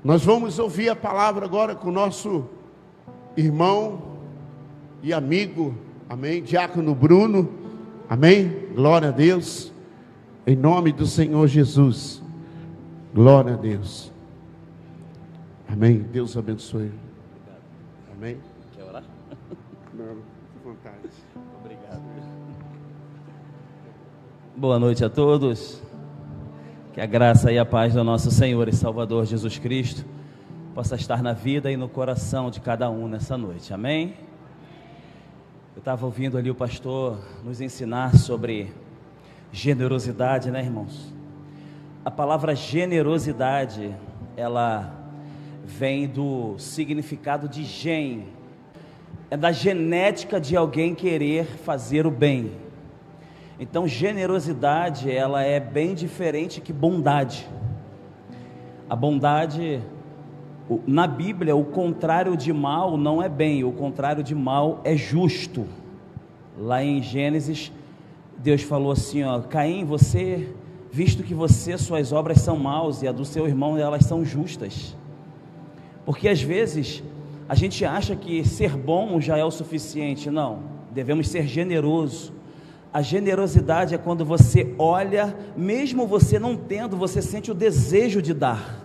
Nós vamos ouvir a palavra agora com o nosso irmão e amigo, amém, diácono Bruno, amém, glória a Deus, em nome do Senhor Jesus, glória a Deus, amém. Deus abençoe. Amém. Quer orar? Não, à vontade. Obrigado. Boa noite a todos. Que a graça e a paz do nosso Senhor e Salvador Jesus Cristo possa estar na vida e no coração de cada um nessa noite. Amém? Eu estava ouvindo ali o pastor nos ensinar sobre generosidade, né, irmãos? A palavra generosidade, ela vem do significado de gen, é da genética de alguém querer fazer o bem. Então generosidade, ela é bem diferente que bondade. A bondade, na Bíblia, o contrário de mal não é bem, o contrário de mal é justo. Lá em Gênesis, Deus falou assim, ó, Caim, você, visto que suas obras são maus e a do seu irmão, elas são justas. Porque às vezes a gente acha que ser bom já é o suficiente. Não, devemos ser generosos. A generosidade é quando você olha, mesmo você não tendo, você sente o desejo de dar.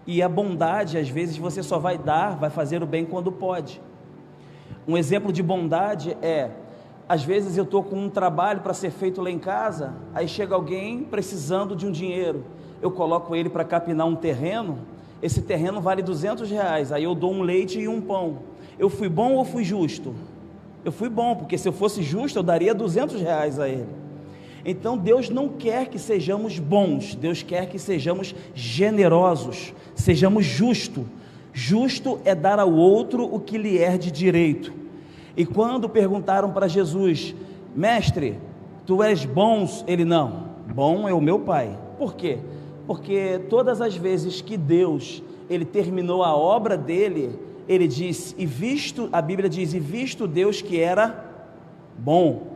E a bondade, às vezes você só vai dar, vai fazer o bem quando pode. Um exemplo de bondade é, às vezes eu estou com um trabalho para ser feito lá em casa, aí chega alguém precisando de um dinheiro, eu coloco ele para capinar um terreno, esse terreno vale R$200, aí eu dou um leite e um pão. Eu fui bom ou fui justo? Eu fui bom, porque se eu fosse justo, eu daria R$200 a ele. Então Deus não quer que sejamos bons, Deus quer que sejamos generosos, sejamos justos. Justo é dar ao outro o que lhe é de direito. E quando perguntaram para Jesus, mestre, tu és bom? Ele, não, bom é o meu Pai. Por quê? Porque todas as vezes que Deus, ele terminou a obra dele, ele disse, a Bíblia diz, e visto Deus que era bom.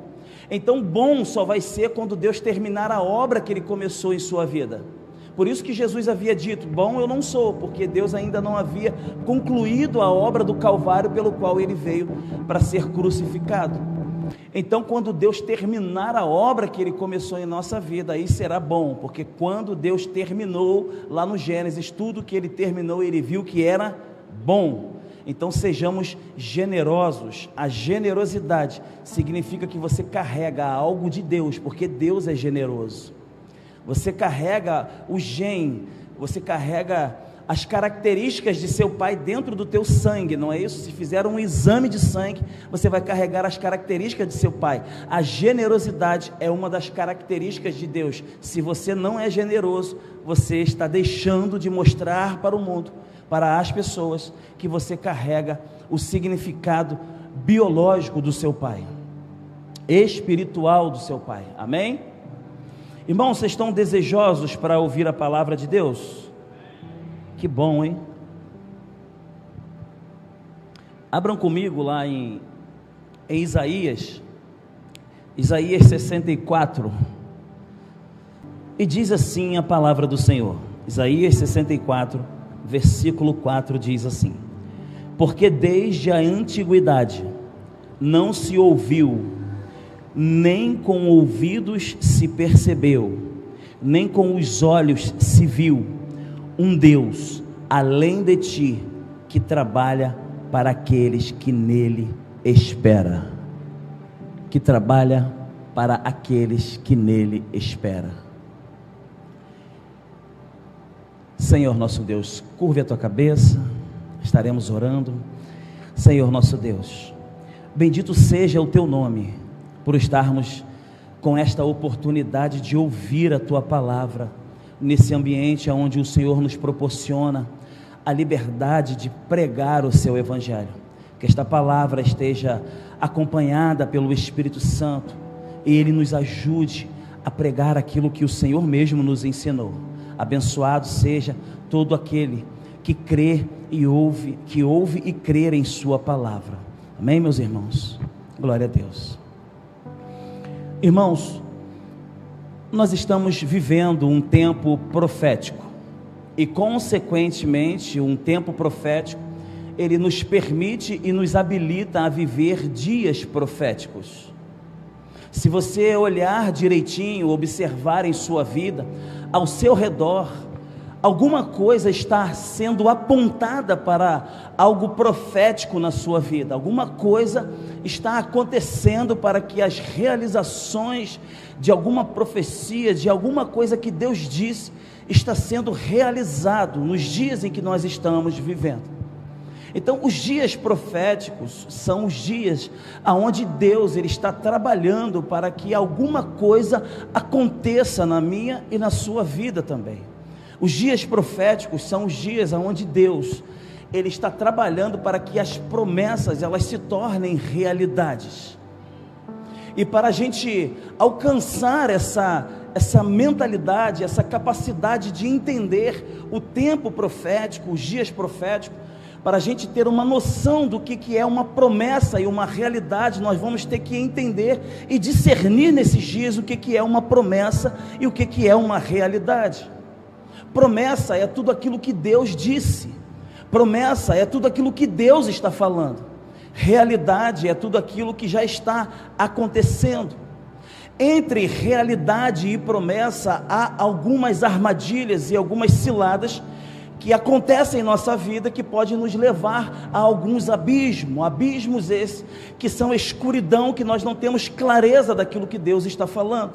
Então bom só vai ser quando Deus terminar a obra que ele começou em sua vida. Por isso que Jesus havia dito, bom eu não sou, porque Deus ainda não havia concluído a obra do Calvário pelo qual ele veio para ser crucificado. Então quando Deus terminar a obra que ele começou em nossa vida, aí será bom, porque quando Deus terminou lá no Gênesis, tudo que ele terminou, ele viu que era bom. Então sejamos generosos. A generosidade significa que você carrega algo de Deus, porque Deus é generoso. Você carrega o gen, você carrega as características de seu pai dentro do teu sangue, não é isso? Se fizer um exame de sangue, você vai carregar as características de seu pai. A generosidade é uma das características de Deus. Se você não é generoso, você está deixando de mostrar para o mundo, para as pessoas, que você carrega o significado biológico do seu pai, espiritual do seu pai, amém? Irmãos, vocês estão desejosos para ouvir a palavra de Deus? Que bom, hein? Abram comigo lá em Isaías 64, e diz assim a palavra do Senhor. Isaías 64, versículo 4 diz assim: porque desde a antiguidade não se ouviu, nem com ouvidos se percebeu, nem com os olhos se viu, um Deus além de ti, que trabalha para aqueles que nele esperam. Que trabalha para aqueles que nele esperam. Senhor nosso Deus, curve a tua cabeça, estaremos orando. Senhor nosso Deus, bendito seja o teu nome, por estarmos com esta oportunidade de ouvir a tua palavra, nesse ambiente onde o Senhor nos proporciona a liberdade de pregar o seu evangelho. Que esta palavra esteja acompanhada pelo Espírito Santo, e ele nos ajude a pregar aquilo que o Senhor mesmo nos ensinou. Abençoado seja todo aquele que crê e ouve, que ouve e crê em sua palavra. Amém, meus irmãos? Glória a Deus. Irmãos, nós estamos vivendo um tempo profético. e consequentemente um tempo profético, ele nos permite e nos habilita a viver dias proféticos. Se você olhar direitinho, observar em sua vida, ao seu redor, alguma coisa está sendo apontada para algo profético na sua vida, alguma coisa está acontecendo para que as realizações de alguma profecia, de alguma coisa que Deus disse, está sendo realizado nos dias em que nós estamos vivendo. Então, os dias proféticos são os dias onde Deus ele está trabalhando para que alguma coisa aconteça na minha e na sua vida também. Os dias proféticos são os dias onde Deus ele está trabalhando para que as promessas elas se tornem realidades. E para a gente alcançar essa mentalidade, essa capacidade de entender o tempo profético, os dias proféticos, para a gente ter uma noção do que é uma promessa e uma realidade, nós vamos ter que entender e discernir nesses dias o que é uma promessa e o que é uma realidade. Promessa é tudo aquilo que Deus disse, promessa é tudo aquilo que Deus está falando, realidade é tudo aquilo que já está acontecendo. Entre realidade e promessa há algumas armadilhas e algumas ciladas que acontecem em nossa vida, que pode nos levar a alguns abismos esses, que são escuridão, que nós não temos clareza daquilo que Deus está falando.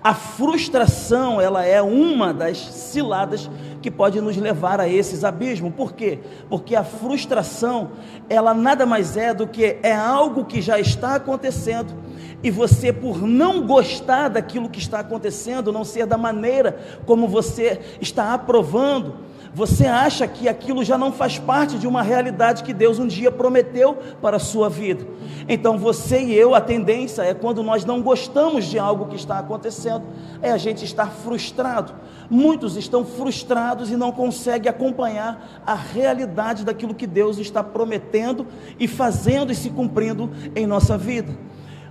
A frustração, ela é uma das ciladas que pode nos levar a esses abismos. Por quê? Porque a frustração, ela nada mais é do que algo que já está acontecendo, e você, por não gostar daquilo que está acontecendo, não ser da maneira como você está aprovando, você acha que aquilo já não faz parte de uma realidade que Deus um dia prometeu para a sua vida. Então você e eu, a tendência é, quando nós não gostamos de algo que está acontecendo, é a gente estar frustrado. Muitos estão frustrados e não conseguem acompanhar a realidade daquilo que Deus está prometendo e fazendo e se cumprindo em nossa vida.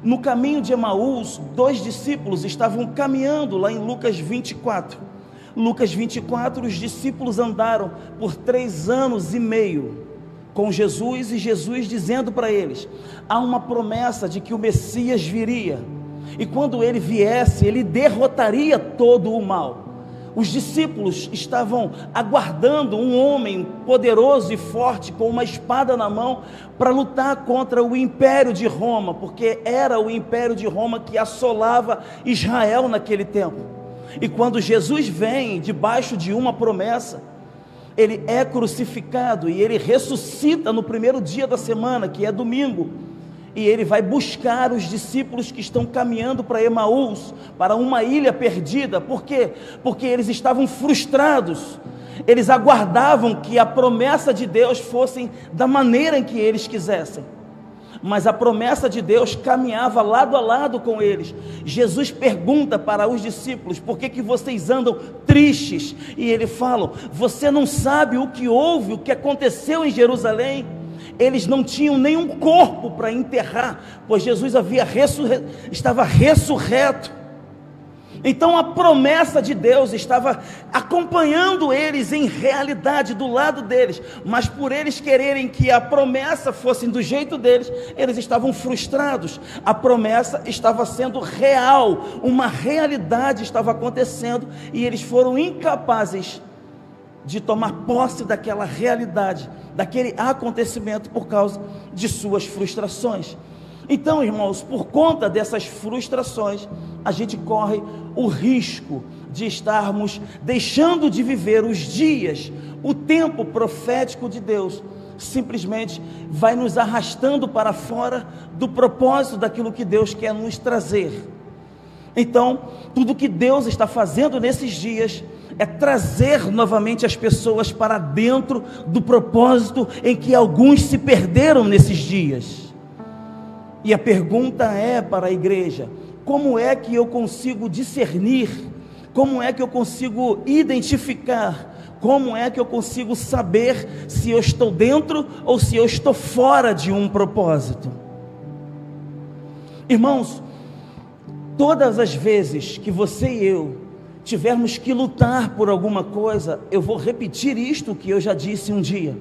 No caminho de Emaús, 2 discípulos estavam caminhando lá em Lucas 24. Lucas 24, os discípulos andaram por 3 anos e meio com Jesus, e Jesus dizendo para eles: há uma promessa de que o Messias viria, e quando ele viesse, ele derrotaria todo o mal. Os discípulos estavam aguardando um homem poderoso e forte, com uma espada na mão, para lutar contra o Império de Roma, porque era o Império de Roma que assolava Israel naquele tempo. E quando Jesus vem debaixo de uma promessa, ele é crucificado e ele ressuscita no primeiro dia da semana, que é domingo, e ele vai buscar os discípulos que estão caminhando para Emaús, para uma ilha perdida. Por quê? Porque eles estavam frustrados, eles aguardavam que a promessa de Deus fosse da maneira em que eles quisessem, mas a promessa de Deus caminhava lado a lado com eles. Jesus pergunta para os discípulos: por que vocês andam tristes? E ele fala: você não sabe o que houve, o que aconteceu em Jerusalém? Eles não tinham nenhum corpo para enterrar, pois Jesus estava ressurreto. Então a promessa de Deus estava acompanhando eles em realidade, do lado deles, mas por eles quererem que a promessa fosse do jeito deles, eles estavam frustrados. A promessa estava sendo real, uma realidade estava acontecendo, e eles foram incapazes de tomar posse daquela realidade, daquele acontecimento, por causa de suas frustrações. Então, irmãos, por conta dessas frustrações, a gente corre o risco de estarmos deixando de viver os dias, o tempo profético de Deus, simplesmente vai nos arrastando para fora do propósito daquilo que Deus quer nos trazer. Então, tudo que Deus está fazendo nesses dias é trazer novamente as pessoas para dentro do propósito em que alguns se perderam nesses dias. E a pergunta é para a igreja: como é que eu consigo discernir? Como é que eu consigo identificar? Como é que eu consigo saber se eu estou dentro ou se eu estou fora de um propósito? Irmãos, todas as vezes que você e eu tivermos que lutar por alguma coisa, eu vou repetir isto que eu já disse um dia.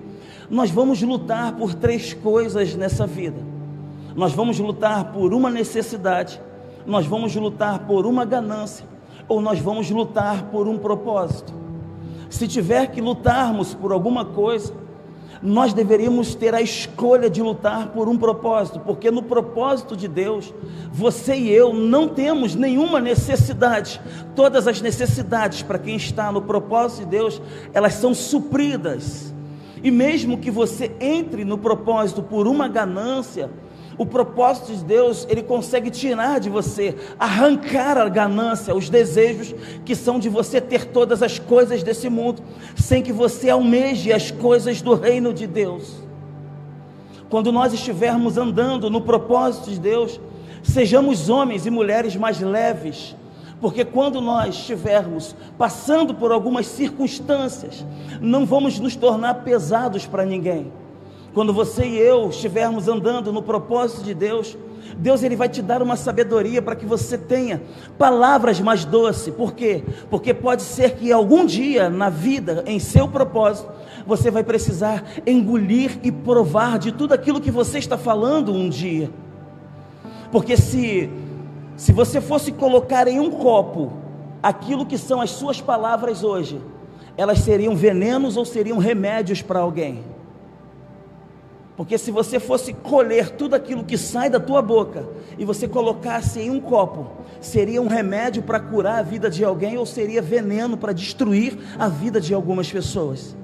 Nós vamos lutar por 3 coisas nessa vida. Nós vamos lutar por uma necessidade, nós vamos lutar por uma ganância, ou nós vamos lutar por um propósito. Se tiver que lutarmos por alguma coisa, nós deveríamos ter a escolha de lutar por um propósito, porque no propósito de Deus, você e eu não temos nenhuma necessidade. Todas as necessidades para quem está no propósito de Deus, elas são supridas. E mesmo que você entre no propósito por uma ganância, o propósito de Deus, ele consegue tirar de você, arrancar a ganância, os desejos que são de você ter todas as coisas desse mundo, sem que você almeje as coisas do reino de Deus. Quando nós estivermos andando no propósito de Deus, sejamos homens e mulheres mais leves, porque quando nós estivermos passando por algumas circunstâncias, não vamos nos tornar pesados para ninguém. Quando você e eu estivermos andando no propósito de Deus, Deus ele vai te dar uma sabedoria para que você tenha palavras mais doces. Por quê? Porque pode ser que algum dia na vida, em seu propósito, você vai precisar engolir e provar de tudo aquilo que você está falando um dia. Porque se você fosse colocar em um copo aquilo que são as suas palavras hoje, elas seriam venenos ou seriam remédios para alguém? Porque se você fosse colher tudo aquilo que sai da tua boca e você colocasse em um copo, seria um remédio para curar a vida de alguém ou seria veneno para destruir a vida de algumas pessoas?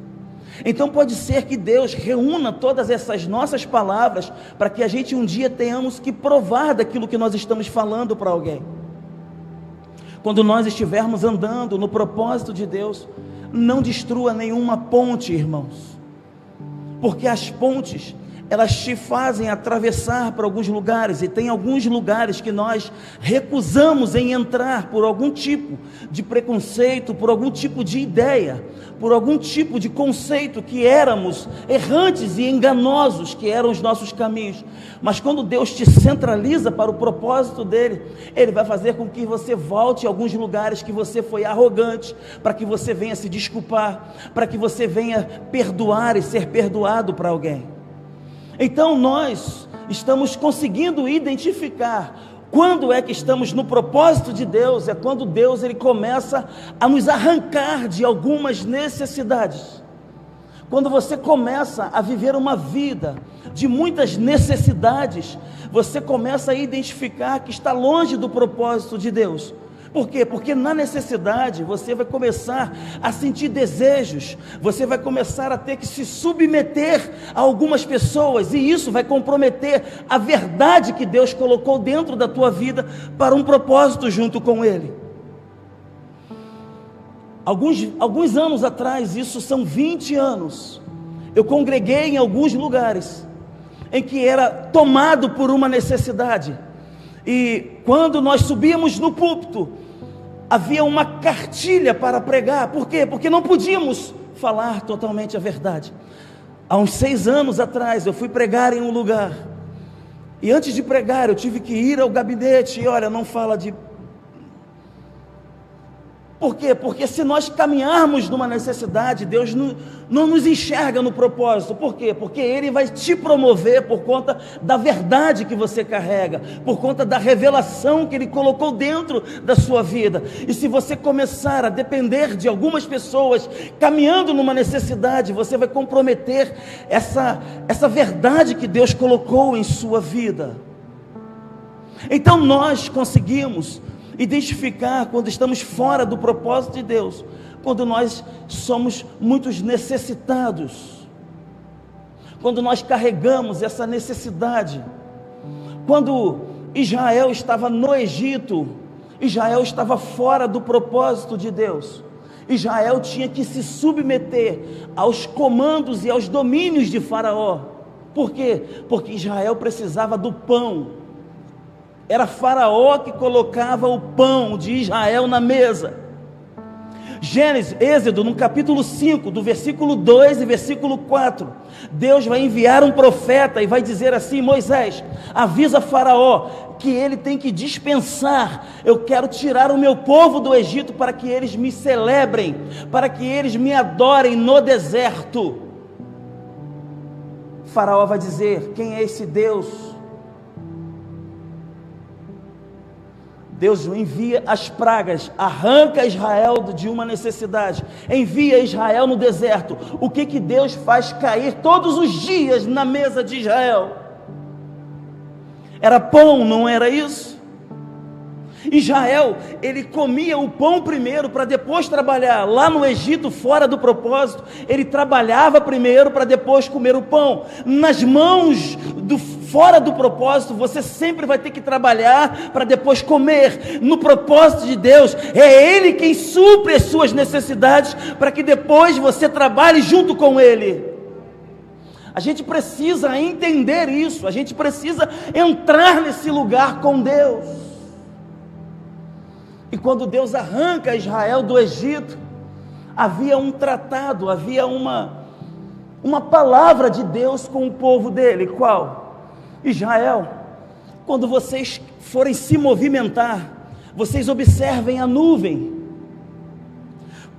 Então pode ser que Deus reúna todas essas nossas palavras para que a gente um dia tenhamos que provar daquilo que nós estamos falando para alguém. Quando nós estivermos andando no propósito de Deus, não destrua nenhuma ponte, irmãos, porque as pontes, elas te fazem atravessar para alguns lugares, e tem alguns lugares que nós recusamos em entrar por algum tipo de preconceito, por algum tipo de ideia, por algum tipo de conceito que éramos errantes e enganosos, que eram os nossos caminhos. Mas quando Deus te centraliza para o propósito dele, ele vai fazer com que você volte a alguns lugares que você foi arrogante, para que você venha se desculpar, para que você venha perdoar e ser perdoado para alguém. Então nós estamos conseguindo identificar quando é que estamos no propósito de Deus. É quando Deus ele começa a nos arrancar de algumas necessidades. Quando você começa a viver uma vida de muitas necessidades, você começa a identificar que está longe do propósito de Deus. Por quê? Porque na necessidade você vai começar a sentir desejos, você vai começar a ter que se submeter a algumas pessoas, e isso vai comprometer a verdade que Deus colocou dentro da tua vida para um propósito junto com Ele. Alguns anos atrás, isso são 20 anos, eu congreguei em alguns lugares em que era tomado por uma necessidade, e quando nós subíamos no púlpito, havia uma cartilha para pregar. Por quê? Porque não podíamos falar totalmente a verdade. Há uns 6 anos atrás, eu fui pregar em um lugar, e antes de pregar, eu tive que ir ao gabinete, e olha, não fala de... Por quê? Porque se nós caminharmos numa necessidade, Deus não nos enxerga no propósito. Por quê? Porque Ele vai te promover por conta da verdade que você carrega, por conta da revelação que Ele colocou dentro da sua vida. E se você começar a depender de algumas pessoas, caminhando numa necessidade, você vai comprometer essa verdade que Deus colocou em sua vida. Então nós conseguimos identificar quando estamos fora do propósito de Deus, quando nós somos muitos necessitados, quando nós carregamos essa necessidade. Quando Israel estava no Egito, Israel estava fora do propósito de Deus. Israel tinha que se submeter aos comandos e aos domínios de Faraó. Por quê? Porque Israel precisava do pão. Era Faraó que colocava o pão de Israel na mesa. Gênesis, Êxodo, no capítulo 5, do versículo 2 e versículo 4, Deus vai enviar um profeta e vai dizer assim: Moisés, avisa Faraó que ele tem que dispensar, eu quero tirar o meu povo do Egito para que eles me celebrem, para que eles me adorem no deserto. Faraó vai dizer: quem é esse Deus? Deus envia as pragas, arranca Israel de uma necessidade, envia Israel no deserto. O que Deus faz cair todos os dias na mesa de Israel? Era pão, não era isso? Israel, ele comia o pão primeiro para depois trabalhar. Lá no Egito, fora do propósito, ele trabalhava primeiro para depois comer o pão. Nas mãos fora do propósito, você sempre vai ter que trabalhar para depois comer. No propósito de Deus, é Ele quem supre as suas necessidades para que depois você trabalhe junto com Ele. A gente precisa entender isso, a gente precisa entrar nesse lugar com Deus. E quando Deus arranca Israel do Egito, havia um tratado, havia uma palavra de Deus com o povo dele. Qual? Israel, quando vocês forem se movimentar, vocês observem a nuvem.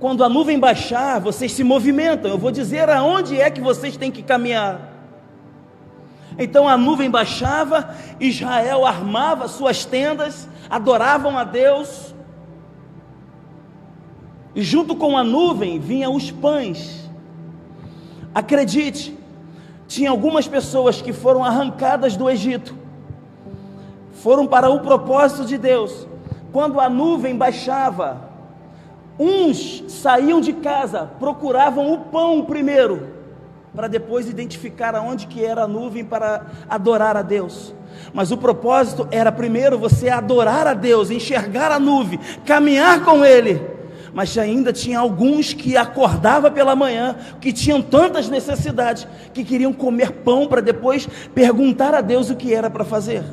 Quando a nuvem baixar, vocês se movimentam. Eu vou dizer aonde é que vocês têm que caminhar. Então a nuvem baixava, Israel armava suas tendas, adoravam a Deus. E junto com a nuvem vinham os pães. Acredite, tinha algumas pessoas que foram arrancadas do Egito, foram para o propósito de Deus. Quando a nuvem baixava, uns saíam de casa, procuravam o pão primeiro, para depois identificar aonde que era a nuvem para adorar a Deus. Mas o propósito era primeiro você adorar a Deus, enxergar a nuvem, caminhar com Ele. Mas ainda tinha alguns que acordavam pela manhã, que tinham tantas necessidades, que queriam comer pão para depois perguntar a Deus o que era para fazer.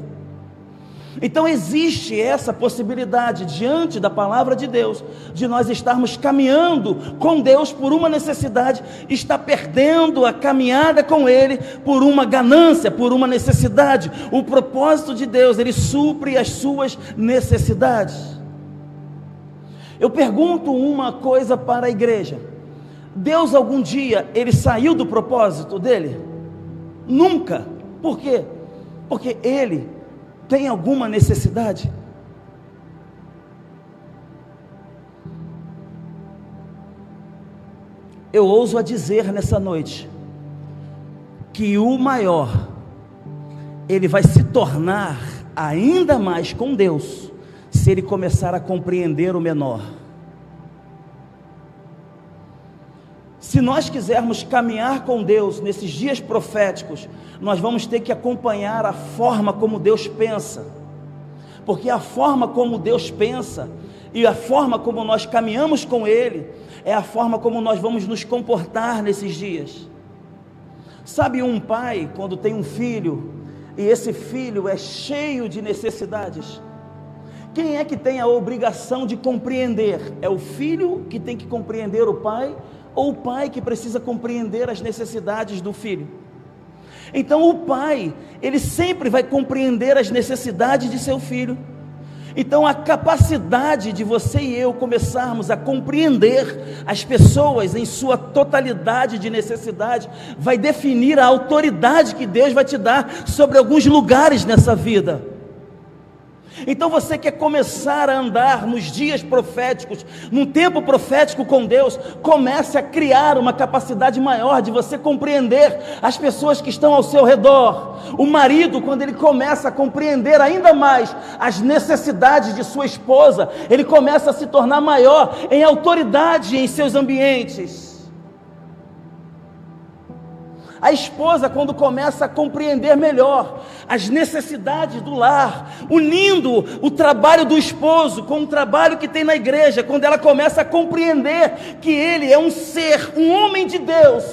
Então existe essa possibilidade, diante da palavra de Deus, de nós estarmos caminhando com Deus por uma necessidade, está perdendo a caminhada com Ele por uma ganância, por uma necessidade. O propósito de Deus, Ele supre as suas necessidades. Eu pergunto uma coisa para a igreja: Deus algum dia, Ele saiu do propósito dEle? Nunca. Por quê? Porque Ele tem alguma necessidade? Eu ouso a dizer nessa noite, que o maior, ele vai se tornar ainda mais com Deus, se ele começar a compreender o menor. Se nós quisermos caminhar com Deus nesses dias proféticos, nós vamos ter que acompanhar a forma como Deus pensa, porque a forma como Deus pensa e a forma como nós caminhamos com Ele é a forma como nós vamos nos comportar nesses dias. Sabe, um pai, quando tem um filho e esse filho é cheio de necessidades, quem é que tem a obrigação de compreender? É o filho que tem que compreender o pai, ou o pai que precisa compreender as necessidades do filho? Então o pai, ele sempre vai compreender as necessidades de seu filho. Então a capacidade de você e eu começarmos a compreender as pessoas em sua totalidade de necessidade, vai definir a autoridade que Deus vai te dar sobre alguns lugares nessa vida. Então você quer começar a andar nos dias proféticos, num tempo profético com Deus, comece a criar uma capacidade maior de você compreender as pessoas que estão ao seu redor. O marido, quando ele começa a compreender ainda mais as necessidades de sua esposa, ele começa a se tornar maior em autoridade em seus ambientes. A esposa, quando começa a compreender melhor as necessidades do lar, unindo o trabalho do esposo com o trabalho que tem na igreja, quando ela começa a compreender que ele é um ser, um homem de Deus,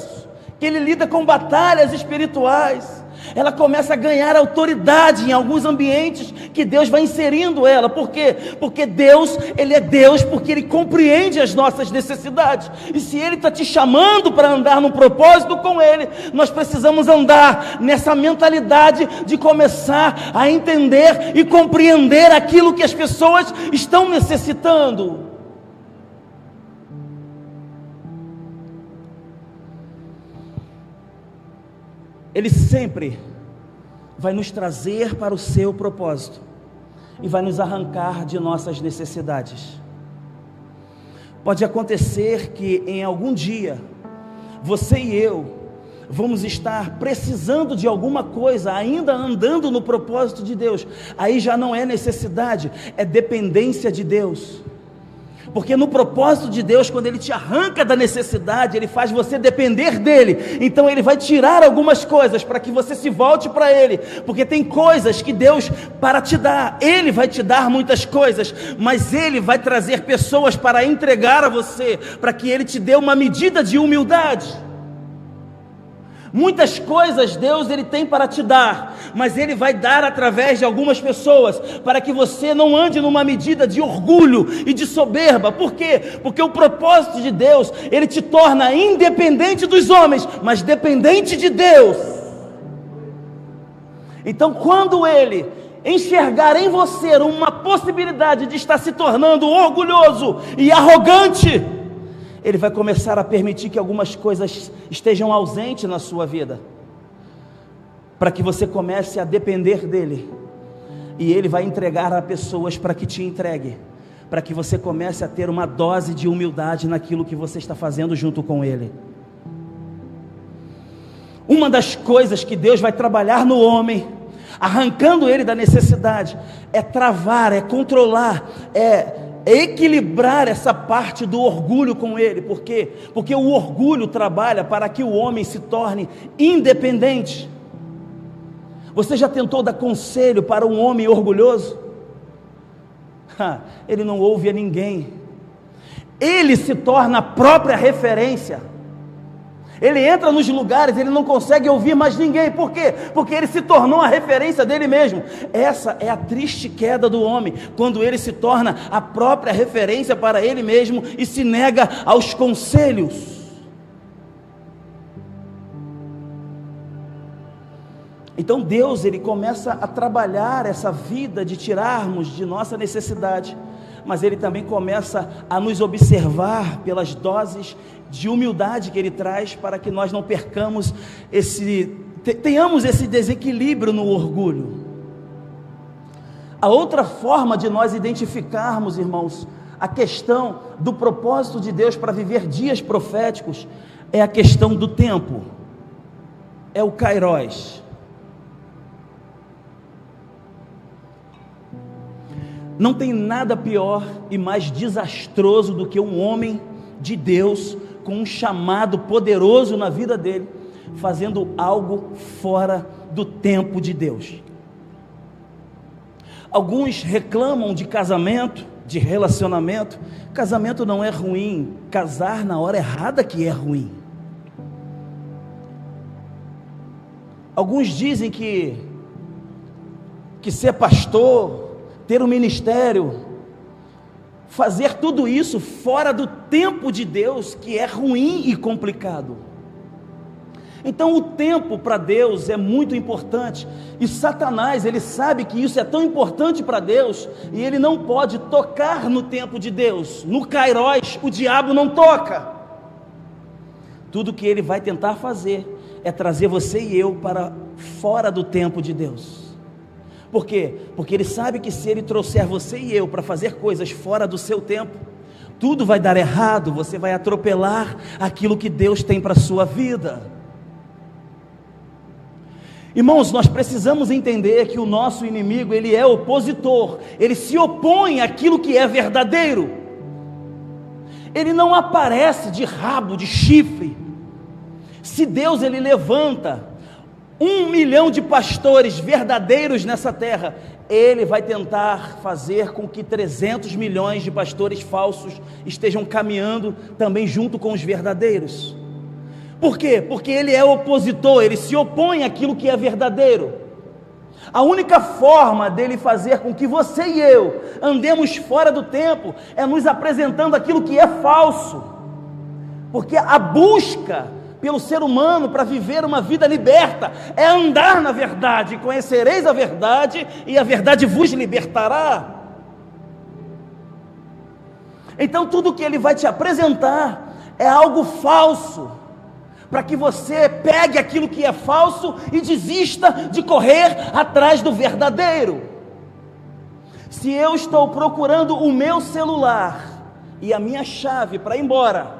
que ele lida com batalhas espirituais, ela começa a ganhar autoridade em alguns ambientes que Deus vai inserindo ela. Por quê? Porque Deus, Ele é Deus, porque Ele compreende as nossas necessidades. E se Ele está te chamando para andar num propósito com Ele, nós precisamos andar nessa mentalidade de começar a entender e compreender aquilo que as pessoas estão necessitando. Ele sempre vai nos trazer para o seu propósito e vai nos arrancar de nossas necessidades. Pode acontecer que em algum dia, você e eu vamos estar precisando de alguma coisa, ainda andando no propósito de Deus. Aí já não é necessidade, é dependência de Deus. Porque no propósito de Deus, quando Ele te arranca da necessidade, Ele faz você depender dEle. Então Ele vai tirar algumas coisas para que você se volte para Ele. Porque tem coisas que Deus, para te dar, Ele vai te dar muitas coisas, mas Ele vai trazer pessoas para entregar a você, para que Ele te dê uma medida de humildade. Muitas coisas Deus Ele tem para te dar, mas Ele vai dar através de algumas pessoas, para que você não ande numa medida de orgulho e de soberba. Por quê? Porque o propósito de Deus, Ele te torna independente dos homens, mas dependente de Deus. Então quando Ele enxergar em você uma possibilidade de estar se tornando orgulhoso e arrogante, Ele vai começar a permitir que algumas coisas estejam ausentes na sua vida, para que você comece a depender dEle, e Ele vai entregar a pessoas para que te entregue, para que você comece a ter uma dose de humildade naquilo que você está fazendo junto com Ele. Uma das coisas que Deus vai trabalhar no homem, arrancando ele da necessidade, é travar, é controlar, é equilibrar essa parte do orgulho com ele. Por quê? Porque o orgulho trabalha para que o homem se torne independente. Você já tentou dar conselho para um homem orgulhoso? Ele não ouve a ninguém. Ele se torna a própria referência. Ele entra nos lugares, ele não consegue ouvir mais ninguém. Por quê? Porque ele se tornou a referência dele mesmo. Essa é a triste queda do homem, quando ele se torna a própria referência para ele mesmo e se nega aos conselhos. Então Deus, Ele começa a trabalhar essa vida de tirarmos de nossa necessidade, mas Ele também começa a nos observar pelas doses de humildade que Ele traz, para que nós não percamos tenhamos esse desequilíbrio no orgulho. A outra forma de nós identificarmos, irmãos, a questão do propósito de Deus para viver dias proféticos, é a questão do tempo, é o Kairos. Não tem nada pior e mais desastroso do que um homem de Deus, com um chamado poderoso na vida dele, fazendo algo fora do tempo de Deus. Alguns reclamam de casamento, de relacionamento. Casamento não é ruim, casar na hora errada que é ruim. Alguns dizem que ser pastor, ter um ministério, fazer tudo isso fora do tempo de Deus, que é ruim e complicado. Então o tempo para Deus é muito importante, e Satanás, ele sabe que isso é tão importante para Deus, e ele não pode tocar no tempo de Deus. No Kairos, o diabo não toca. Tudo que ele vai tentar fazer é trazer você e eu para fora do tempo de Deus. Por quê? Porque ele sabe que se ele trouxer você e eu para fazer coisas fora do seu tempo, tudo vai dar errado, você vai atropelar aquilo que Deus tem para a sua vida. Irmãos, nós precisamos entender que o nosso inimigo, ele é opositor, ele se opõe àquilo que é verdadeiro. Ele não aparece de rabo, de chifre. Se Deus, ele levanta 1 milhão de pastores verdadeiros nessa terra, Ele vai tentar fazer com que 300 milhões de pastores falsos estejam caminhando também junto com os verdadeiros. Por quê? Porque ele é opositor, ele se opõe àquilo que é verdadeiro. A única forma dele fazer com que você e eu andemos fora do tempo é nos apresentando aquilo que é falso. Porque a busca pelo ser humano para viver uma vida liberta é andar na verdade. Conhecereis a verdade e a verdade vos libertará. Então tudo que ele vai te apresentar é algo falso, para que você pegue aquilo que é falso e desista de correr atrás do verdadeiro. Se eu estou procurando o meu celular e a minha chave para ir embora,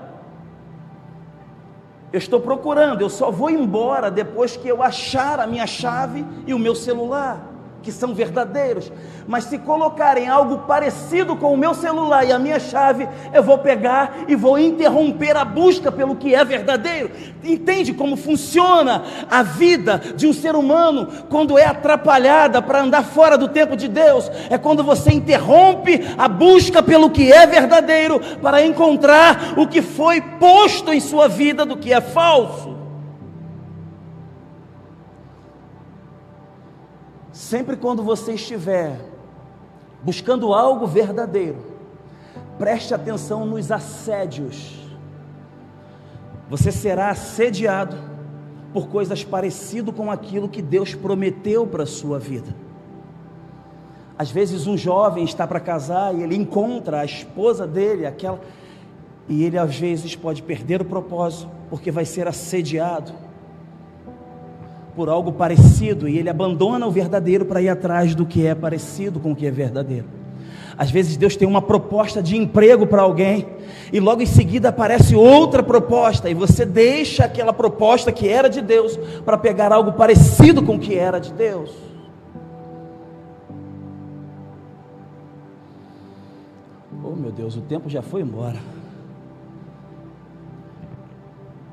eu estou procurando, eu só vou embora depois que eu achar a minha chave e o meu celular, que são verdadeiros. Mas se colocarem algo parecido com o meu celular e a minha chave, eu vou pegar e vou interromper a busca pelo que é verdadeiro. Entende como funciona a vida de um ser humano quando é atrapalhada para andar fora do tempo de Deus? É quando você interrompe a busca pelo que é verdadeiro para encontrar o que foi posto em sua vida do que é falso. Sempre quando você estiver buscando algo verdadeiro, preste atenção nos assédios. Você será assediado por coisas parecidas com aquilo que Deus prometeu para a sua vida. Às vezes um jovem está para casar e ele encontra a esposa dele, e ele às vezes pode perder o propósito, porque vai ser assediado por algo parecido, e ele abandona o verdadeiro para ir atrás do que é parecido com o que é verdadeiro. Às vezes Deus tem uma proposta de emprego para alguém, e logo em seguida aparece outra proposta, e você deixa aquela proposta que era de Deus, para pegar algo parecido com o que era de Deus. Oh meu Deus, o tempo já foi embora.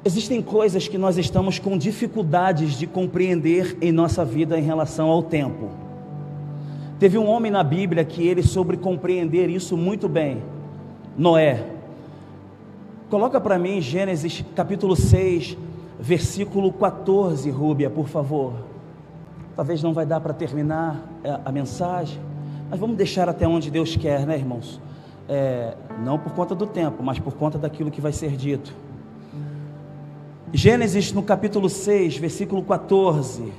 Existem coisas que nós estamos com dificuldades de compreender em nossa vida em relação ao tempo. Teve um homem na Bíblia que ele soube compreender isso muito bem, Noé. Coloca para mim Gênesis capítulo 6, versículo 14, Rúbia, por favor. Talvez não vai dar para terminar a mensagem, mas vamos deixar até onde Deus quer, né, irmãos? Não por conta do tempo, mas por conta daquilo que vai ser dito. Gênesis no capítulo 6, versículo 14.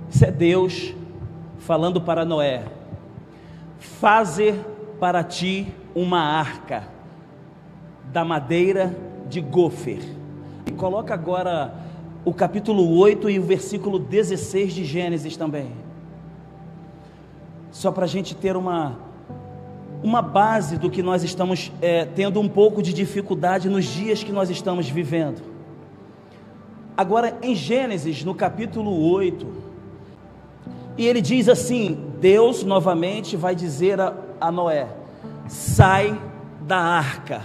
Isso é Deus falando para Noé: faze para ti uma arca da madeira de gofer. E coloca agora o capítulo 8 e o versículo 16 de Gênesis também, só para a gente ter uma base do que nós estamos tendo um pouco de dificuldade nos dias que nós estamos vivendo. Agora em Gênesis no capítulo 8, e ele diz assim, Deus novamente vai dizer a Noé: sai da arca,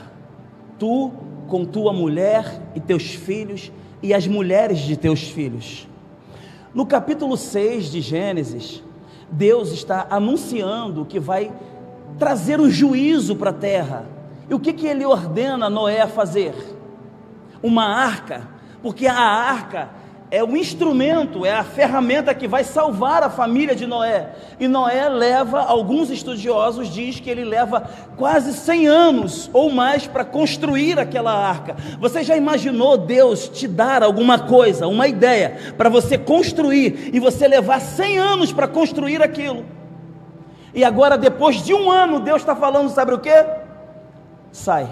tu com tua mulher e teus filhos e as mulheres de teus filhos. No capítulo 6 de Gênesis, Deus está anunciando que vai trazer um juízo para a terra. E o que ele ordena Noé a fazer? Uma arca, porque a arca é o instrumento, é a ferramenta que vai salvar a família de Noé. E Noé leva, alguns estudiosos dizem que ele leva quase 100 anos ou mais para construir aquela arca. Você já imaginou Deus te dar alguma coisa, uma ideia, para você construir, e você levar 100 anos para construir aquilo? E agora, depois de um ano, Deus está falando, sabe o que? Sai.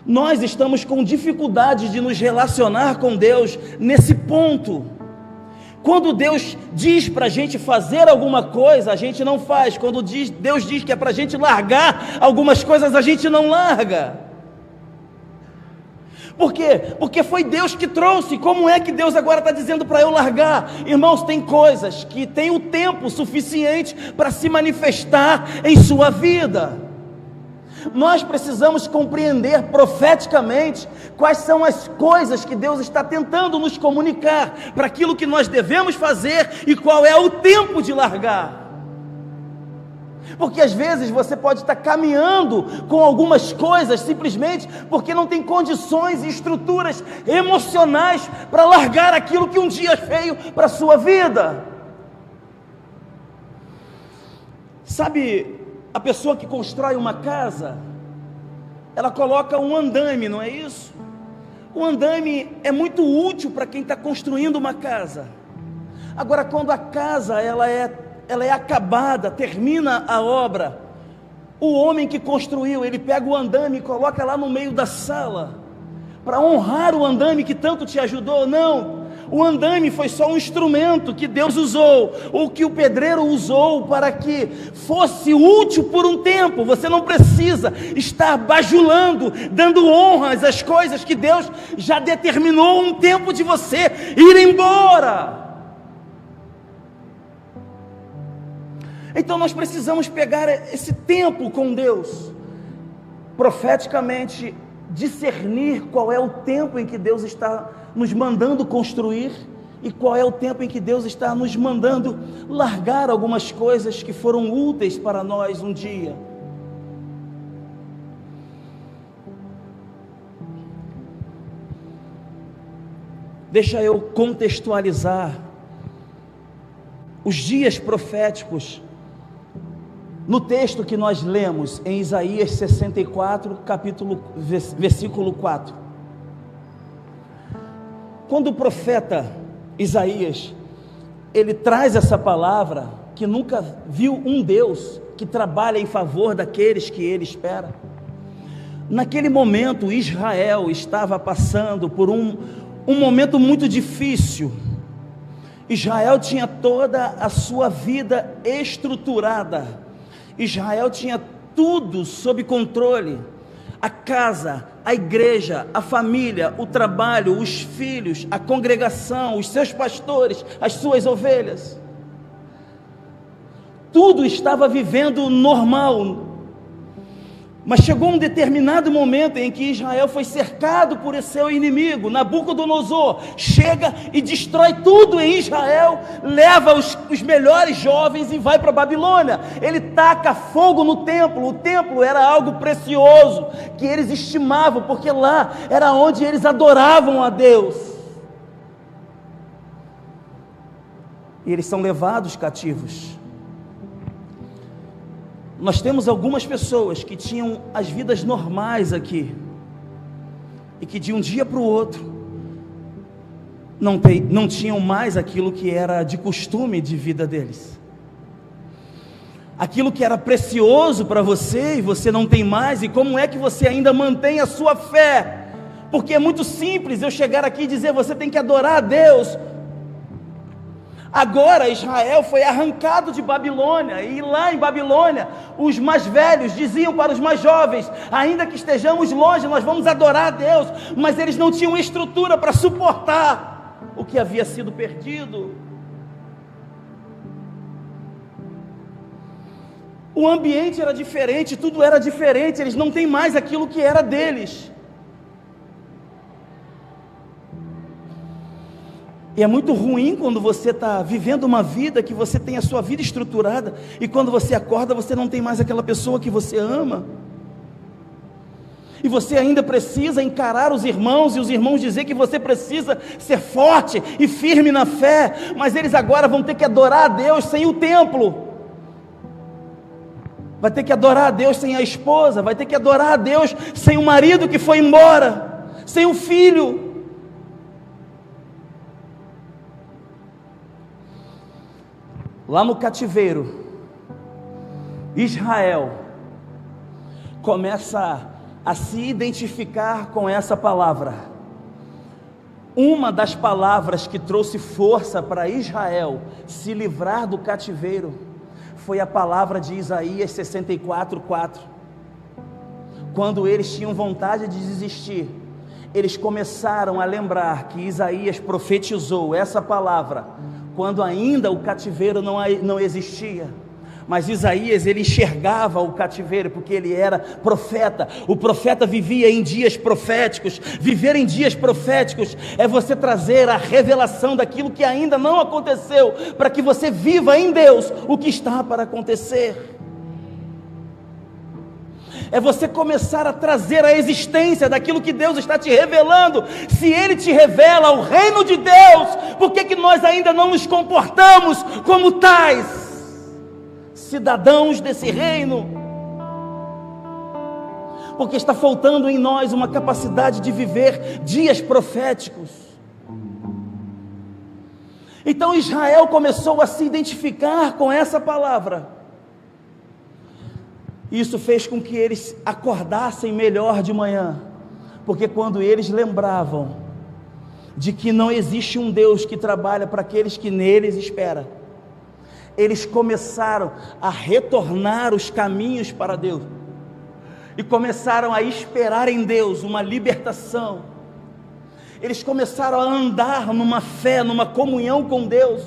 Nós estamos com dificuldade de nos relacionar com Deus nesse ponto. Quando Deus diz para a gente fazer alguma coisa, a gente não faz. Quando Deus diz que é para a gente largar algumas coisas, a gente não larga. Por quê? Porque foi Deus que trouxe. Como é que Deus agora está dizendo para eu largar? Irmãos, tem coisas que tem o tempo suficiente para se manifestar em sua vida. Nós precisamos compreender profeticamente quais são as coisas que Deus está tentando nos comunicar, para aquilo que nós devemos fazer e qual é o tempo de largar. Porque às vezes você pode estar caminhando com algumas coisas simplesmente porque não tem condições e estruturas emocionais para largar aquilo que um dia veio para a sua vida. Sabe, a pessoa que constrói uma casa, ela coloca um andaime, não é isso? O andaime é muito útil para quem está construindo uma casa. Agora, quando a casa ela é acabada, termina a obra, o homem que construiu, ele pega o andaime e coloca lá no meio da sala, para honrar o andaime que tanto te ajudou. Não, o andaime foi só um instrumento que Deus usou, ou que o pedreiro usou para que fosse útil por um tempo. Você não precisa estar bajulando, dando honras às coisas que Deus já determinou um tempo de você ir embora. Então nós precisamos pegar esse tempo com Deus, profeticamente discernir qual é o tempo em que Deus está nos mandando construir e qual é o tempo em que Deus está nos mandando largar algumas coisas que foram úteis para nós um dia. Deixa eu contextualizar os dias proféticos no texto que nós lemos em Isaías 64, versículo 4. Quando o profeta Isaías, ele traz essa palavra, que nunca viu um Deus que trabalha em favor daqueles que ele espera. Naquele momento, Israel estava passando por um momento muito difícil. Israel tinha toda a sua vida estruturada. Israel tinha tudo sob controle: a casa, a igreja, a família, o trabalho, os filhos, a congregação, os seus pastores, as suas ovelhas. Tudo estava vivendo normal. Mas chegou um determinado momento em que Israel foi cercado por seu inimigo. Nabucodonosor chega e destrói tudo em Israel, leva os melhores jovens e vai para a Babilônia. Ele taca fogo no templo. O templo era algo precioso que eles estimavam, porque lá era onde eles adoravam a Deus. E eles são levados cativos. Nós temos algumas pessoas que tinham as vidas normais aqui, e que de um dia para o outro não tinham mais aquilo que era de costume de vida deles. Aquilo que era precioso para você, e você não tem mais. E como é que você ainda mantém a sua fé? Porque é muito simples eu chegar aqui e dizer: você tem que adorar a Deus. Agora Israel foi arrancado de Babilônia, e lá em Babilônia os mais velhos diziam para os mais jovens: ainda que estejamos longe, nós vamos adorar a Deus. Mas eles não tinham estrutura para suportar o que havia sido perdido. O ambiente era diferente, tudo era diferente. Eles não têm mais aquilo que era deles. E é muito ruim quando você está vivendo uma vida que você tem a sua vida estruturada, e quando você acorda você não tem mais aquela pessoa que você ama, e você ainda precisa encarar os irmãos, e os irmãos dizer que você precisa ser forte e firme na fé, mas eles agora vão ter que adorar a Deus sem o templo, vai ter que adorar a Deus sem a esposa, vai ter que adorar a Deus sem o marido que foi embora, sem o filho. Lá no cativeiro, Israel começa a se identificar com essa palavra. Uma das palavras que trouxe força para Israel se livrar do cativeiro foi a palavra de Isaías 64:4. Quando eles tinham vontade de desistir, eles começaram a lembrar que Isaías profetizou essa palavra quando ainda o cativeiro não existia. Mas Isaías, ele enxergava o cativeiro, porque ele era profeta. O profeta vivia em dias proféticos. Viver em dias proféticos é você trazer a revelação daquilo que ainda não aconteceu, para que você viva em Deus o que está para acontecer. É você começar a trazer a existência daquilo que Deus está te revelando. Se Ele te revela o reino de Deus, por que nós ainda não nos comportamos como tais cidadãos desse reino? Porque está faltando em nós uma capacidade de viver dias proféticos. Então Israel começou a se identificar com essa palavra. Isso fez com que eles acordassem melhor de manhã, porque quando eles lembravam de que não existe um Deus que trabalha para aqueles que neles esperam, eles começaram a retornar os caminhos para Deus, e começaram a esperar em Deus uma libertação. Eles começaram a andar numa fé, numa comunhão com Deus,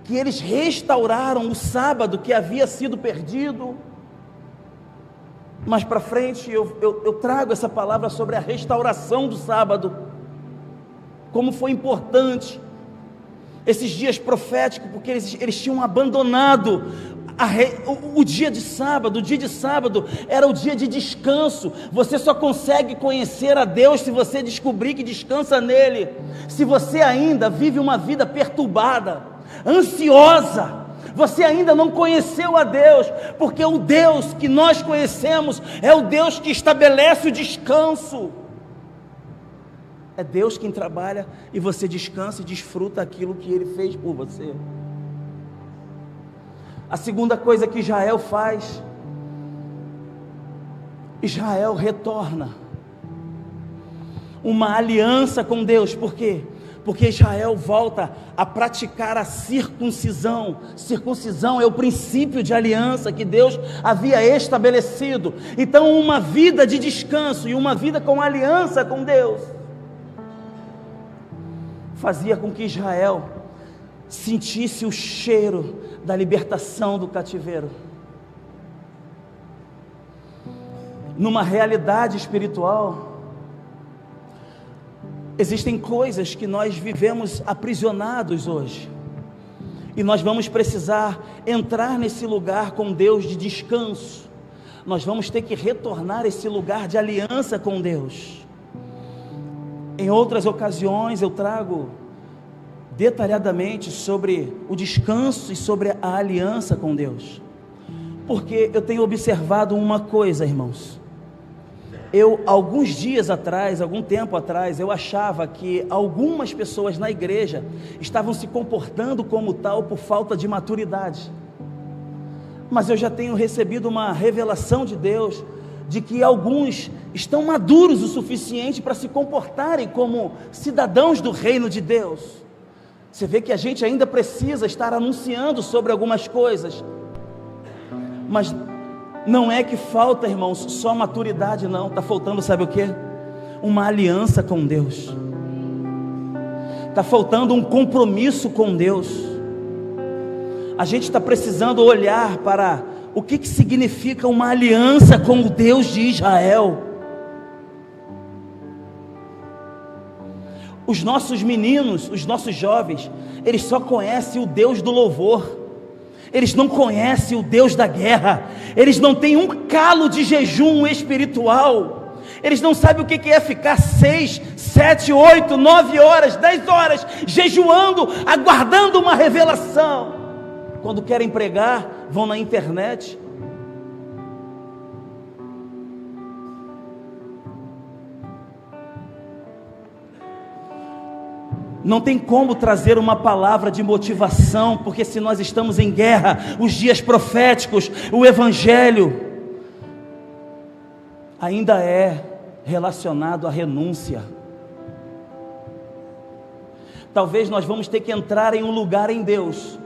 que eles restauraram o sábado que havia sido perdido. Mais para frente eu trago essa palavra sobre a restauração do sábado, como foi importante esses dias proféticos, porque eles tinham abandonado o dia de sábado. O dia de sábado era o dia de descanso. Você só consegue conhecer a Deus se você descobrir que descansa nele. Se você ainda vive uma vida perturbada, ansiosa, você ainda não conheceu a Deus, porque o Deus que nós conhecemos é o Deus que estabelece o descanso. É Deus quem trabalha e você descansa e desfruta aquilo que Ele fez por você. A segunda coisa que Israel faz, Israel retorna uma aliança com Deus. Por quê? Porque Israel volta a praticar a circuncisão. Circuncisão é o princípio de aliança que Deus havia estabelecido. Então uma vida de descanso e uma vida com aliança com Deus fazia com que Israel sentisse o cheiro da libertação do cativeiro. Numa realidade espiritual, existem coisas que nós vivemos aprisionados hoje, e nós vamos precisar entrar nesse lugar com Deus de descanso. Nós vamos ter que retornar a esse lugar de aliança com Deus. Em outras ocasiões eu trago detalhadamente sobre o descanso e sobre a aliança com Deus, porque eu tenho observado uma coisa, irmãos. Alguns dias atrás, algum tempo atrás, eu achava que algumas pessoas na igreja estavam se comportando como tal por falta de maturidade. Mas eu já tenho recebido uma revelação de Deus, de que alguns estão maduros o suficiente para se comportarem como cidadãos do reino de Deus. Você vê que a gente ainda precisa estar anunciando sobre algumas coisas, mas não é que falta, irmãos, só maturidade, não. Está faltando, sabe o que? Uma aliança com Deus. Está faltando um compromisso com Deus. A gente está precisando olhar para o que significa uma aliança com o Deus de Israel. Os nossos meninos, os nossos jovens, eles só conhecem o Deus do louvor. Eles não conhecem o Deus da guerra. Eles não têm um calo de jejum espiritual. Eles não sabem o que é ficar 6, 7, 8, 9 horas, 10 horas jejuando, aguardando uma revelação. Quando querem pregar, vão na internet. Não tem como trazer uma palavra de motivação, porque se nós estamos em guerra, os dias proféticos, o evangelho ainda é relacionado à renúncia. Talvez nós vamos ter que entrar em um lugar em Deus,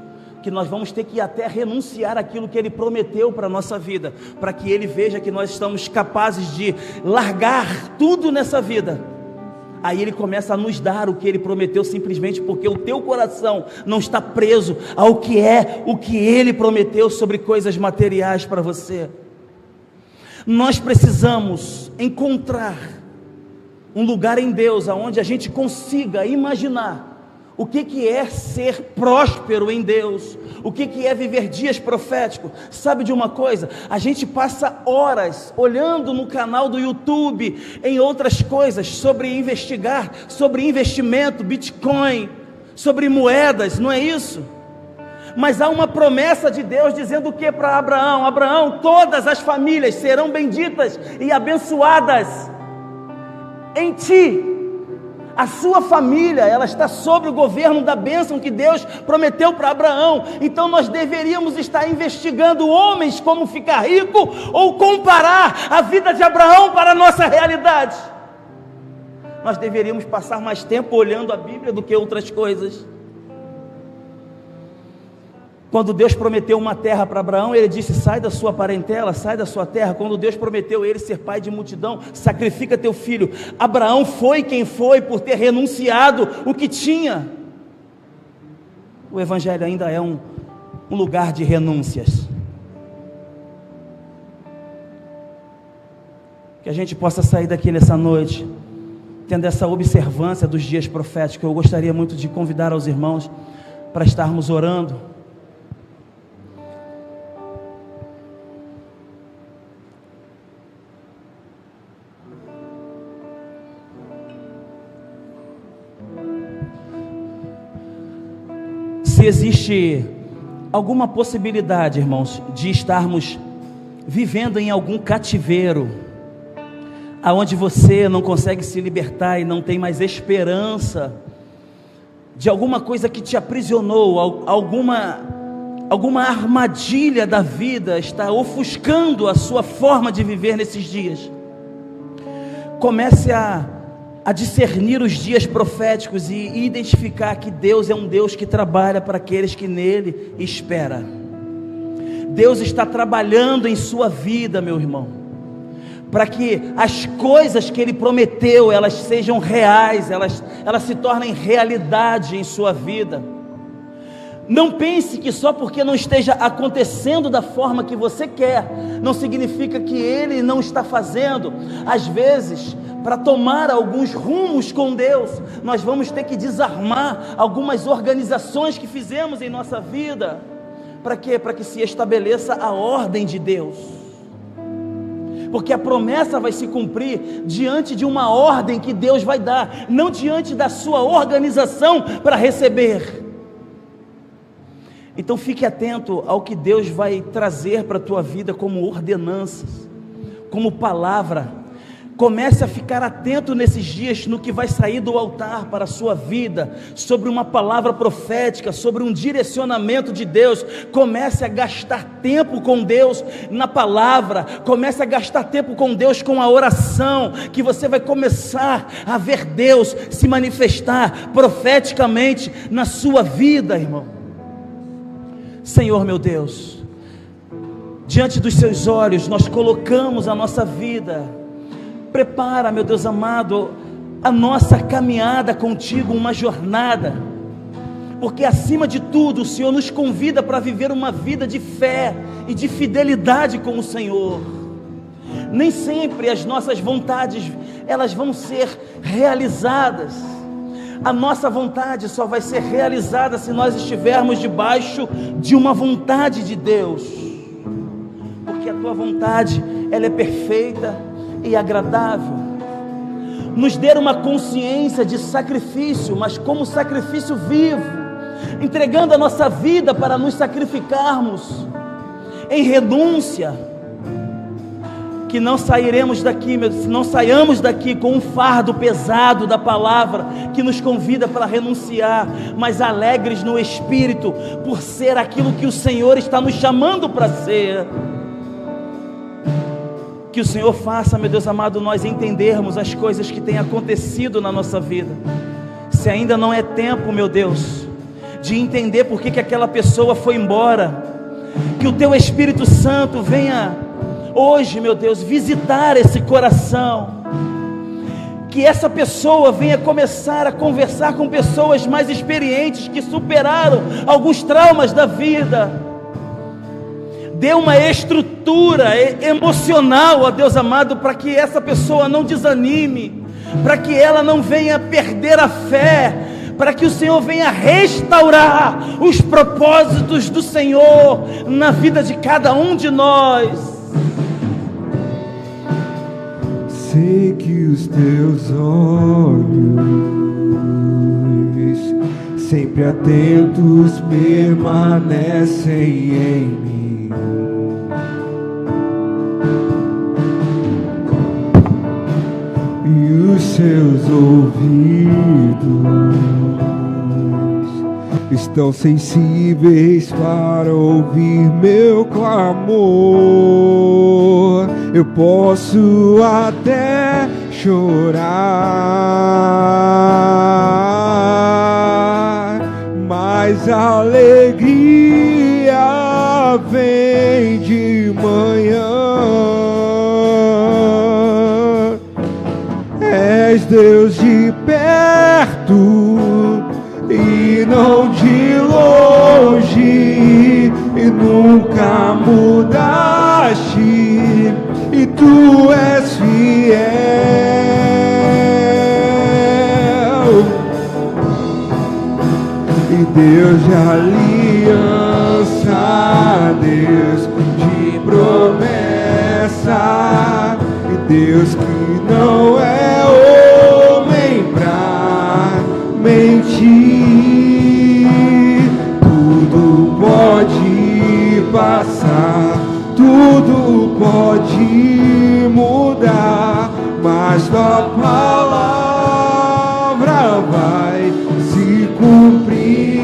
que nós vamos ter que até renunciar àquilo que Ele prometeu para a nossa vida, para que Ele veja que nós estamos capazes de largar tudo nessa vida. Aí Ele começa a nos dar o que Ele prometeu, simplesmente porque o teu coração não está preso ao que é o que Ele prometeu sobre coisas materiais para você. Nós precisamos encontrar um lugar em Deus onde a gente consiga imaginar o que é ser próspero em Deus, o que é viver dias proféticos. Sabe de uma coisa? A gente passa horas olhando no canal do YouTube, em outras coisas, sobre investigar, sobre investimento, Bitcoin, sobre moedas, não é isso? Mas há uma promessa de Deus dizendo o que para Abraão? Abraão, todas as famílias serão benditas e abençoadas em ti. A sua família, ela está sob o governo da bênção que Deus prometeu para Abraão. Então nós deveríamos estar investigando homens como ficar rico, ou comparar a vida de Abraão para a nossa realidade. Nós deveríamos passar mais tempo olhando a Bíblia do que outras coisas. Quando Deus prometeu uma terra para Abraão, ele disse: sai da sua parentela, sai da sua terra. Quando Deus prometeu ele ser pai de multidão, sacrifica teu filho. Abraão foi quem foi por ter renunciado o que tinha. O Evangelho ainda é um lugar de renúncias. Que a gente possa sair daqui nessa noite, tendo essa observância dos dias proféticos. Eu gostaria muito de convidar aos irmãos para estarmos orando. Se existe alguma possibilidade, irmãos, de estarmos vivendo em algum cativeiro, aonde você não consegue se libertar e não tem mais esperança, de alguma coisa que te aprisionou, alguma armadilha da vida está ofuscando a sua forma de viver nesses dias, comece a discernir os dias proféticos e identificar que Deus é um Deus que trabalha para aqueles que nele esperam. Deus está trabalhando em sua vida, meu irmão, para que as coisas que Ele prometeu, elas sejam reais, elas se tornem realidade em sua vida. Não pense que só porque não esteja acontecendo da forma que você quer, não significa que Ele não está fazendo. Às vezes, para tomar alguns rumos com Deus, nós vamos ter que desarmar algumas organizações que fizemos em nossa vida. Para quê? Para que se estabeleça a ordem de Deus. Porque a promessa vai se cumprir diante de uma ordem que Deus vai dar, não diante da sua organização para receber. Então fique atento ao que Deus vai trazer para a tua vida como ordenanças, como palavra. Comece a ficar atento nesses dias no que vai sair do altar para a sua vida, sobre uma palavra profética, sobre um direcionamento de Deus. Comece a gastar tempo com Deus na palavra, comece a gastar tempo com Deus com a oração, que você vai começar a ver Deus se manifestar profeticamente na sua vida, irmão. Senhor meu Deus, diante dos seus olhos nós colocamos a nossa vida. Prepara, meu Deus amado, a nossa caminhada contigo, uma jornada, porque acima de tudo o Senhor nos convida para viver uma vida de fé e de fidelidade com o Senhor. Nem sempre as nossas vontades, elas vão ser realizadas. A nossa vontade só vai ser realizada se nós estivermos debaixo de uma vontade de Deus, porque a tua vontade, ela é perfeita e agradável. Nos dê uma consciência de sacrifício, mas como sacrifício vivo, entregando a nossa vida para nos sacrificarmos em renúncia. Que não sairemos daqui, não saiamos daqui com um fardo pesado da palavra que nos convida para renunciar, mas alegres no Espírito por ser aquilo que o Senhor está nos chamando para ser. Que o Senhor faça, meu Deus amado, nós entendermos as coisas que têm acontecido na nossa vida. Se ainda não é tempo, meu Deus, de entender por que aquela pessoa foi embora, que o Teu Espírito Santo venha hoje, meu Deus, visitar esse coração, que essa pessoa venha começar a conversar com pessoas mais experientes, que superaram alguns traumas da vida. Dê uma estrutura emocional, ó Deus amado, para que essa pessoa não desanime, para que ela não venha perder a fé, para que o Senhor venha restaurar os propósitos do Senhor na vida de cada um de nós. Sei que os teus olhos, sempre atentos, permanecem em mim. E os seus ouvidos estão sensíveis para ouvir meu clamor. Eu posso até chorar, mas a alegria vem de manhã. És Deus de perto e não de longe, e nunca mudaste, e tu és fiel. E Deus de aliança, Deus de promessa, e Deus que não é homem pra mentir. Tudo pode passar, tudo pode mudar, mas tua palavra vai se cumprir.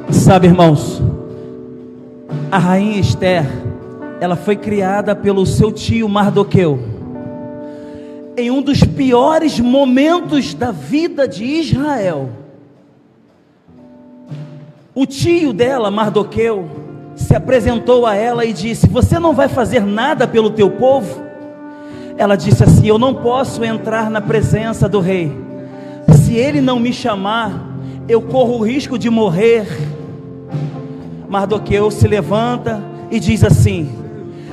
Sabe, irmãos, a rainha Esther, ela foi criada pelo seu tio Mardoqueu em um dos piores momentos da vida de Israel. O tio dela, Mardoqueu, se apresentou a ela e disse: você não vai fazer nada pelo teu povo? Ela disse assim: eu não posso entrar na presença do rei, se ele não me chamar, eu corro o risco de morrer. Mardoqueu se levanta e diz assim: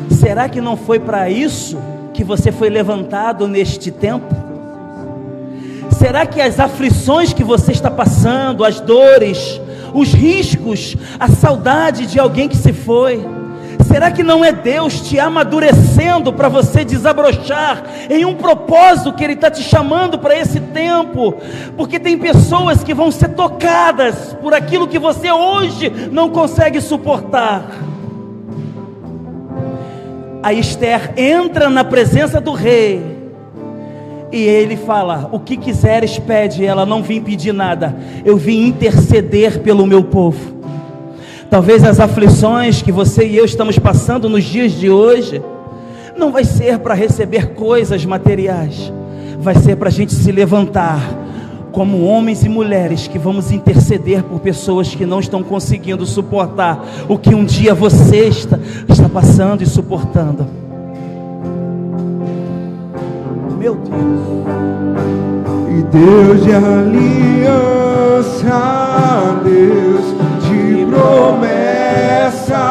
será que não foi para isso que você foi levantado neste tempo? Será que as aflições que você está passando, as dores, os riscos, a saudade de alguém que se foi, será que não é Deus te amadurecendo para você desabrochar em um propósito que Ele está te chamando para esse tempo? Porque tem pessoas que vão ser tocadas por aquilo que você hoje não consegue suportar. A Esther entra na presença do rei e ele fala: o que quiseres pede. Ela: não vim pedir nada, eu vim interceder pelo meu povo. Talvez as aflições que você e eu estamos passando nos dias de hoje não vai ser para receber coisas materiais, vai ser para a gente se levantar como homens e mulheres que vamos interceder por pessoas que não estão conseguindo suportar o que um dia você está passando e suportando. Meu Deus. E Deus de aliança, Deus de promessa,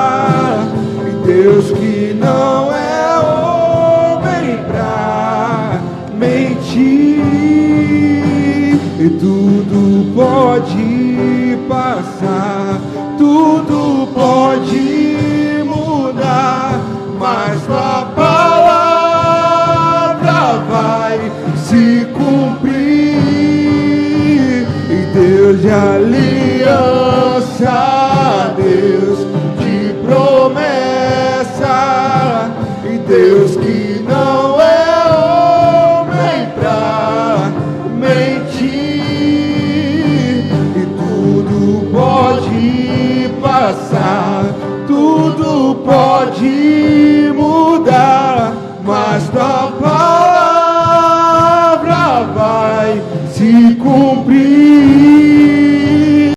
e Deus que não é homem pra mentir. E tudo pode passar, tudo pode mudar, mas tua palavra vai se cumprir. E Deus de aliança, Deus de promessa, e Deus que não é homem pra mentir. E tudo pode passar,